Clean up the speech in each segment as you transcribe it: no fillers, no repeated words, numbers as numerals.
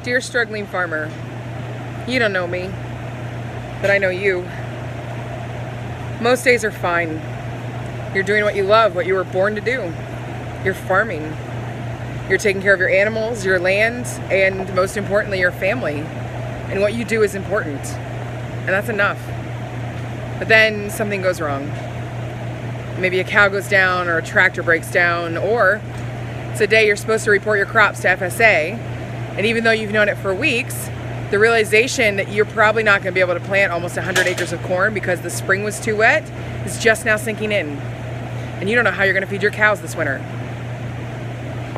Dear struggling farmer, you don't know me, but I know you. Most days are fine. You're doing what you love, what you were born to do. You're farming. You're taking care of your animals, your land, and most importantly, your family. And what you do is important. And that's enough. But then something goes wrong. Maybe a cow goes down, or a tractor breaks down, or it's a day you're supposed to report your crops to FSA. And even though you've known it for weeks, the realization that you're probably not going to be able to plant almost 100 acres of corn because the spring was too wet is just now sinking in. And you don't know how you're going to feed your cows this winter.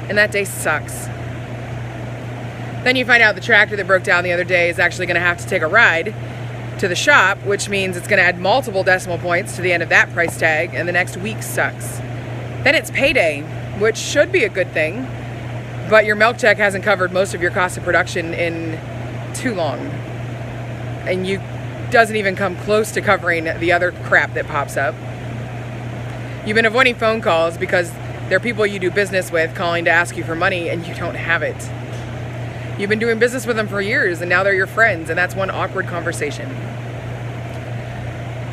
And that day sucks. Then you find out the tractor that broke down the other day is actually going to have to take a ride to the shop, which means it's going to add multiple decimal points to the end of that price tag, and the next week sucks. Then it's payday, which should be a good thing, but your milk check hasn't covered most of your cost of production in too long. And you doesn't even come close to covering the other crap that pops up. You've been avoiding phone calls because they're people you do business with calling to ask you for money and you don't have it. You've been doing business with them for years and now they're your friends, and that's one awkward conversation.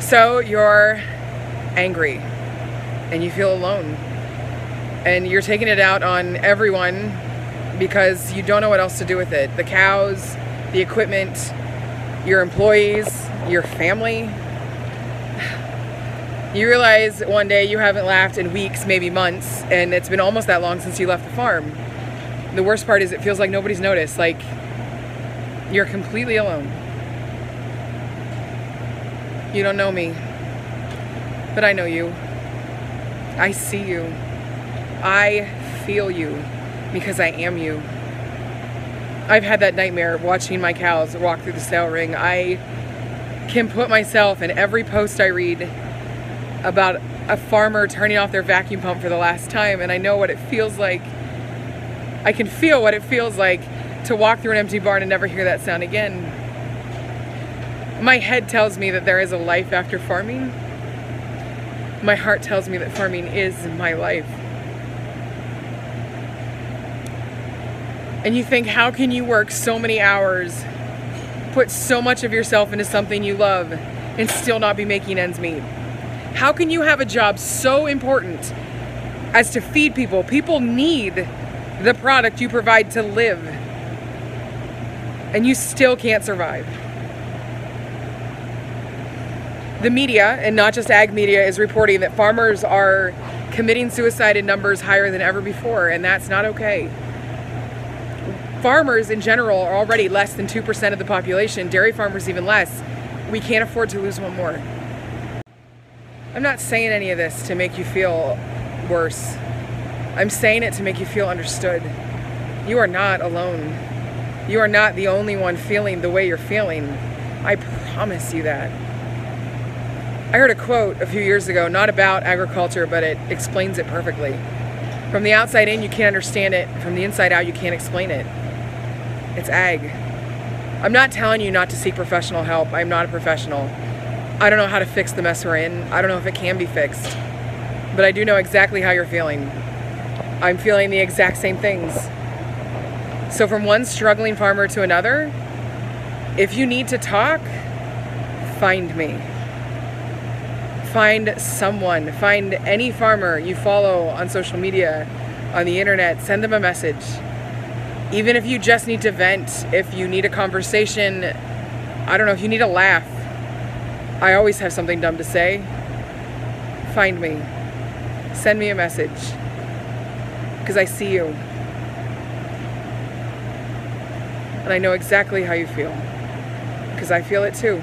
So you're angry and you feel alone and you're taking it out on everyone because you don't know what else to do with it. The cows, the equipment, your employees, your family. You realize one day you haven't laughed in weeks, maybe months, and it's been almost that long since you left the farm. The worst part is it feels like nobody's noticed, like you're completely alone. You don't know me, but I know you. I see you. I feel you because I am you. I've had that nightmare watching my cows walk through the stale ring. I can put myself in every post I read about a farmer turning off their vacuum pump for the last time, and I know what it feels like. I can feel what it feels like to walk through an empty barn and never hear that sound again. My head tells me that there is a life after farming. My heart tells me that farming is my life. And you think, how can you work so many hours, put so much of yourself into something you love, and still not be making ends meet? How can you have a job so important as to feed people? People need the product you provide to live, and you still can't survive. The media, and not just ag media, is reporting that farmers are committing suicide in numbers higher than ever before, and that's not okay. Farmers in general are already less than 2% of the population, dairy farmers even less. We can't afford to lose one more. I'm not saying any of this to make you feel worse. I'm saying it to make you feel understood. You are not alone. You are not the only one feeling the way you're feeling. I promise you that. I heard a quote a few years ago, not about agriculture, but it explains it perfectly. From the outside in, you can't understand it. From the inside out, you can't explain it. It's ag. I'm not telling you not to seek professional help. I'm not a professional. I don't know how to fix the mess we're in. I don't know if it can be fixed. But I do know exactly how you're feeling. I'm feeling the exact same things. So from one struggling farmer to another, if you need to talk, find me. Find someone. Find any farmer you follow on social media, on the internet. Send them a message. Even if you just need to vent, if you need a conversation, I don't know, if you need a laugh. I always have something dumb to say. Find me. Send me a message. Because I see you. And I know exactly how you feel. Because I feel it too.